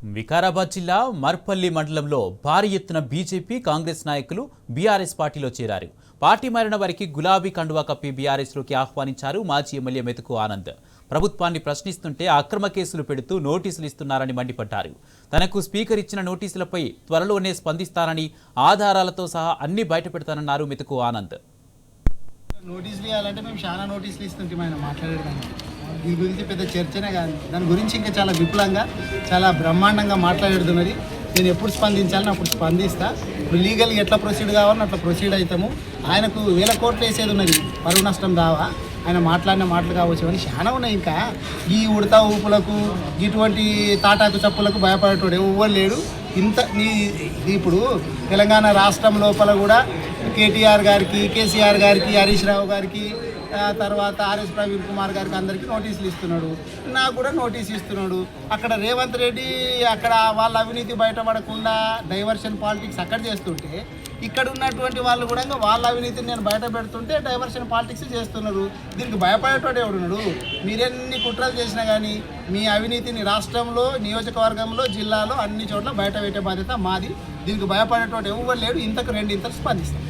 వికారాబాద్ జిల్లా మర్పల్లి మండలంలో భారీ ఎత్తున బీజేపీ కాంగ్రెస్ నాయకులు బీఆర్ఎస్ పార్టీలో చేరారు. పార్టీ మారిన వారికి గులాబీ కండువా కప్పి బీఆర్ఎస్లోకి ఆహ్వానించారు మాజీ ఎమ్మెల్యే మెతుకు ఆనంద్. ప్రభుత్వాన్ని ప్రశ్నిస్తుంటే అక్రమ కేసులు పెడుతూ నోటీసులు ఇస్తున్నారని మండిపడ్డారు. తనకు స్పీకర్ ఇచ్చిన నోటీసులపై త్వరలోనే స్పందిస్తారని, ఆధారాలతో సహా అన్ని బయటపెడతానన్నారు మెతుకు ఆనంద్. నోటీసులు ఇవ్వాలంటే మేము చాలా నోటీసులు ఇస్తుంటాం. ఆయన మాట్లాడేదాన్ని దీని గురించి పెద్ద చర్చనే కాదు, దాని గురించి ఇంకా చాలా విపులంగా చాలా బ్రహ్మాండంగా మాట్లాడుతున్నది. నేను ఎప్పుడు స్పందించాలని అప్పుడు స్పందిస్తా. ఇప్పుడు లీగల్గా ఎట్లా ప్రొసీడ్ కావాలని అట్లా ప్రొసీడ్ అవుతాము. ఆయనకు 1000 కోట్లు వేసేది ఉన్నది, పరువు నష్టం దావా. ఆయన మాట్లాడిన మాటలు కావచ్చు అని చాలా ఉన్నాయి. ఇంకా ఈ ఉడతా ఊపులకు ఇటువంటి తాటాకు చప్పులకు భయపడేటోడు ఎవ్వరు లేడు. ఇప్పుడు తెలంగాణ రాష్ట్రం లోపల కూడా కేటీఆర్ గారికి, కేసీఆర్ గారికి, హరీష్ రావు గారికి, తర్వాత ఆర్ఎస్ ప్రవీణ్ కుమార్ గారికి అందరికీ నోటీసులు ఇస్తున్నాడు. నాకు కూడా నోటీస్ ఇస్తున్నాడు. అక్కడ రేవంత్ రెడ్డి అక్కడ వాళ్ళ అవినీతి బయటపడకుండా డైవర్షన్ పాలిటిక్స్ అక్కడ చేస్తుంటే, ఇక్కడ ఉన్నటువంటి వాళ్ళు కూడా వాళ్ళ అవినీతిని నేను బయట పెడుతుంటే డైవర్షన్ పాలిటిక్స్ చేస్తున్నారు. దీనికి భయపడేటోడు ఎవడున్నాడు? మీరెన్ని కుట్రలు చేసినా కానీ మీ అవినీతిని రాష్ట్రంలో, నియోజకవర్గంలో, జిల్లాలో అన్ని చోట్ల బయట పెట్టే బాధ్యత మాది. దీనికి భయపడేటోడు ఎవరు లేడు. ఇంతకు 2 ఇంతకు స్పందిస్తాం.